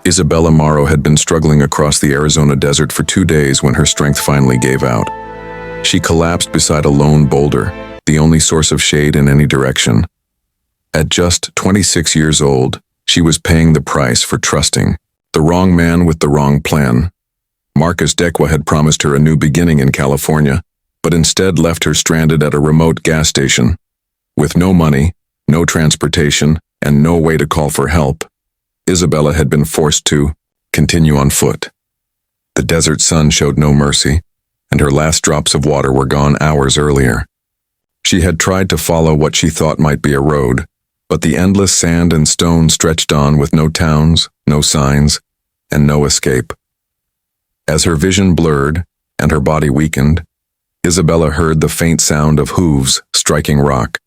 Isabella Morrow had been struggling across the Arizona desert for 2 days when her strength finally gave out. She collapsed beside a lone boulder, the only source of shade in any direction. At just 26 years old, she was paying the price for trusting the wrong man with the wrong plan. Marcus Dequa had promised her a new beginning in California, but instead left her stranded at a remote gas station. With no money, no transportation, and no way to call for help, Isabella had been forced to continue on foot. The desert sun showed no mercy, and her last drops of water were gone hours earlier. She had tried to follow what she thought might be a road, but the endless sand and stone stretched on with no towns, no signs, and no escape. As her vision blurred and her body weakened, Isabella heard the faint sound of hooves striking rock.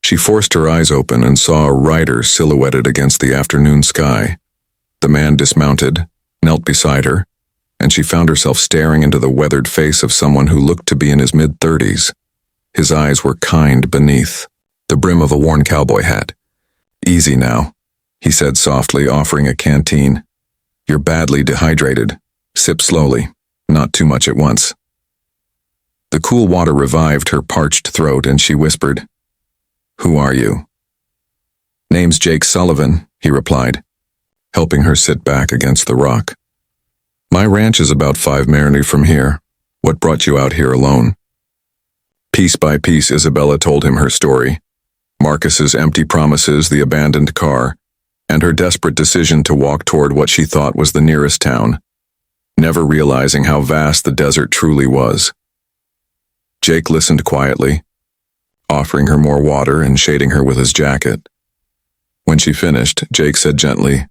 She forced her eyes open and saw a rider silhouetted against the afternoon sky. The man dismounted, knelt beside her, and she found herself staring into the weathered face of someone who looked to be in his mid-30s. His eyes were kind beneath the brim of a worn cowboy hat. "Easy now," he said softly, offering a canteen. "You're badly dehydrated. Sip slowly, not too much at once." The cool water revived her parched throat, and she whispered, "Who are you?" "Name's Jake Sullivan," he replied, helping her sit back against the rock. "My ranch is about 5 miles from here. What brought you out here alone?" Piece by piece, Isabella told him her story. Marcus's empty promises, the abandoned car, and her desperate decision to walk toward what she thought was the nearest town, never realizing how vast the desert truly was. Jake listened quietly, offering her more water and shading her with his jacket. When she finished, Jake said gently,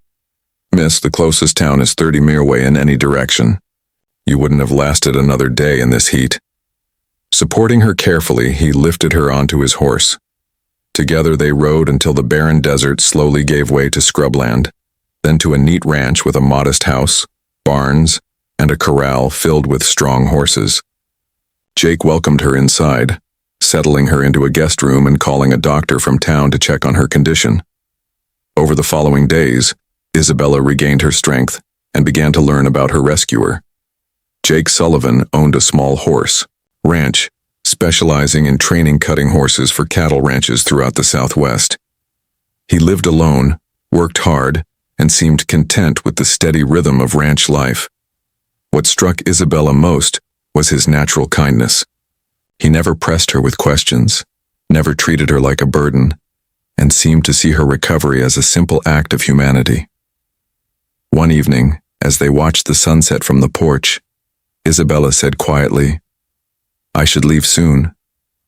"Miss, the closest town is 30 miles away in any direction. You wouldn't have lasted another day in this heat." Supporting her carefully, he lifted her onto his horse. Together they rode until the barren desert slowly gave way to scrubland, then to a neat ranch with a modest house, barns, and a corral filled with strong horses. Jake welcomed her inside, settling her into a guest room and calling a doctor from town to check on her condition. Over the following days, Isabella regained her strength and began to learn about her rescuer. Jake Sullivan owned a small horse ranch, specializing in training cutting horses for cattle ranches throughout the Southwest. He lived alone, worked hard, and seemed content with the steady rhythm of ranch life. What struck Isabella most was his natural kindness. He never pressed her with questions, never treated her like a burden, and seemed to see her recovery as a simple act of humanity. One evening, as they watched the sunset from the porch, Isabella said quietly, "I should leave soon.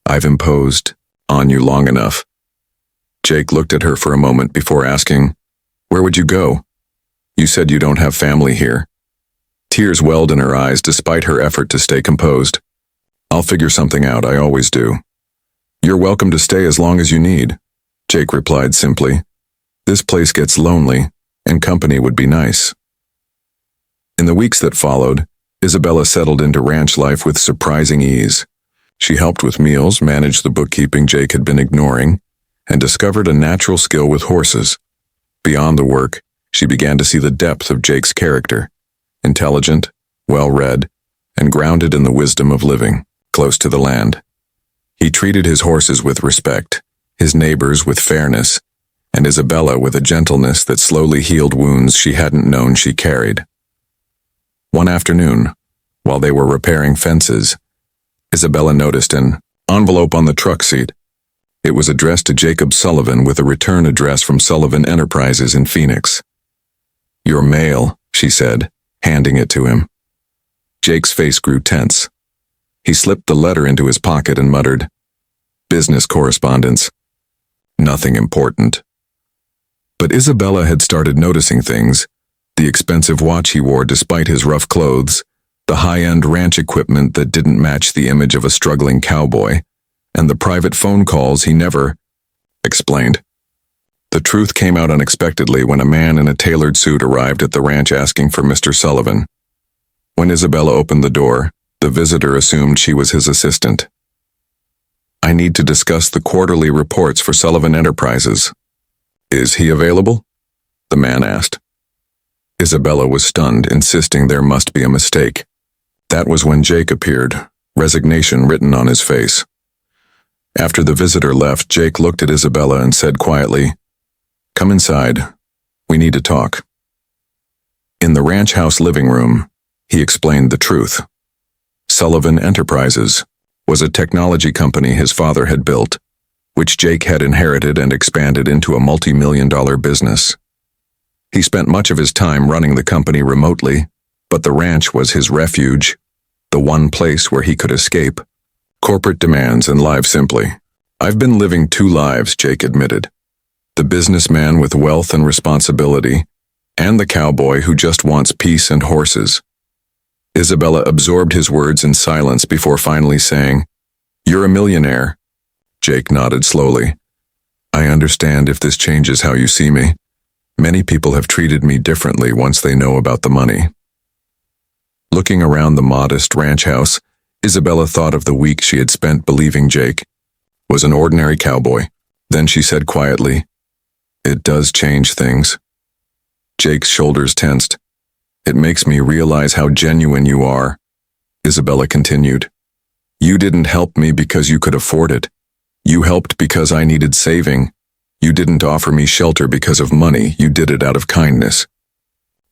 I've imposed on you long enough." Jake looked at her for a moment before asking, "Where would you go? You said you don't have family here." Tears welled in her eyes despite her effort to stay composed. "I'll figure something out, I always do." "You're welcome to stay as long as you need," Jake replied simply. "This place gets lonely, and company would be nice." In the weeks that followed, Isabella settled into ranch life with surprising ease. She helped with meals, managed the bookkeeping Jake had been ignoring, and discovered a natural skill with horses. Beyond the work, she began to see the depth of Jake's character, intelligent, well-read, and grounded in the wisdom of living close to the land. He treated his horses with respect, his neighbors with fairness, and Isabella with a gentleness that slowly healed wounds she hadn't known she carried. One afternoon, while they were repairing fences, Isabella noticed an envelope on the truck seat. It was addressed to Jacob Sullivan with a return address from Sullivan Enterprises in Phoenix. "Your mail," she said, handing it to him. Jake's face grew tense. He slipped the letter into his pocket and muttered, "Business correspondence. Nothing important." But Isabella had started noticing things. The expensive watch he wore despite his rough clothes, the high-end ranch equipment that didn't match the image of a struggling cowboy, and the private phone calls he never explained. The truth came out unexpectedly when a man in a tailored suit arrived at the ranch asking for Mr. Sullivan. When Isabella opened the door, the visitor assumed she was his assistant. "I need to discuss the quarterly reports for Sullivan Enterprises. Is he available?" the man asked. Isabella was stunned, insisting there must be a mistake. That was when Jake appeared, resignation written on his face. After the visitor left, Jake looked at Isabella and said quietly, "Come inside. We need to talk." In the ranch house living room, he explained the truth. Sullivan Enterprises was a technology company his father had built, which Jake had inherited and expanded into a multi-million-dollar business. He spent much of his time running the company remotely, but the ranch was his refuge, the one place where he could escape corporate demands and live simply. "I've been living two lives," Jake admitted. "The businessman with wealth and responsibility, and the cowboy who just wants peace and horses." Isabella absorbed his words in silence before finally saying, "You're a millionaire." Jake nodded slowly. "I understand if this changes how you see me. Many people have treated me differently once they know about the money." Looking around the modest ranch house, Isabella thought of the week she had spent believing Jake was an ordinary cowboy. Then she said quietly, "It does change things." Jake's shoulders tensed. "It makes me realize how genuine you are," Isabella continued. "You didn't help me because you could afford it. You helped because I needed saving. You didn't offer me shelter because of money. You did it out of kindness."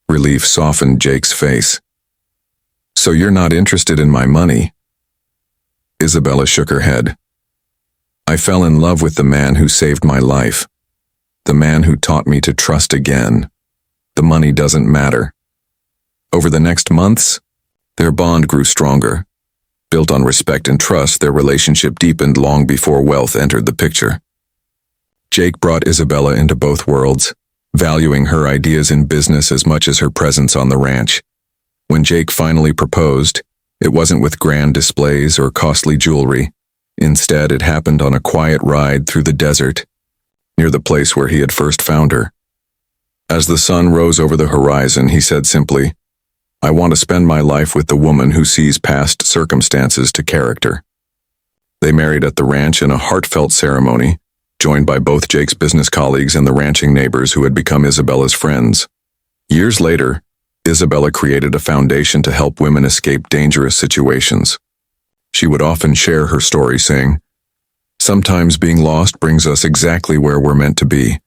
Relief softened Jake's face. "So you're not interested in my money?" Isabella shook her head. "I fell in love with the man who saved my life. The man who taught me to trust again. The money doesn't matter." Over the next months, their bond grew stronger. Built on respect and trust, their relationship deepened long before wealth entered the picture. Jake brought Isabella into both worlds, valuing her ideas in business as much as her presence on the ranch. When Jake finally proposed, it wasn't with grand displays or costly jewelry. Instead, it happened on a quiet ride through the desert, near the place where he had first found her. As the sun rose over the horizon, he said simply, "I want to spend my life with the woman who sees past circumstances to character." They married at the ranch in a heartfelt ceremony, joined by both Jake's business colleagues and the ranching neighbors who had become Isabella's friends. Years later, Isabella created a foundation to help women escape dangerous situations. She would often share her story, saying, "Sometimes being lost brings us exactly where we're meant to be.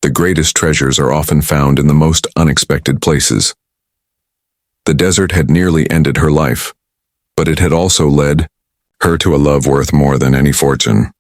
The greatest treasures are often found in the most unexpected places." The desert had nearly ended her life, but it had also led her to a love worth more than any fortune.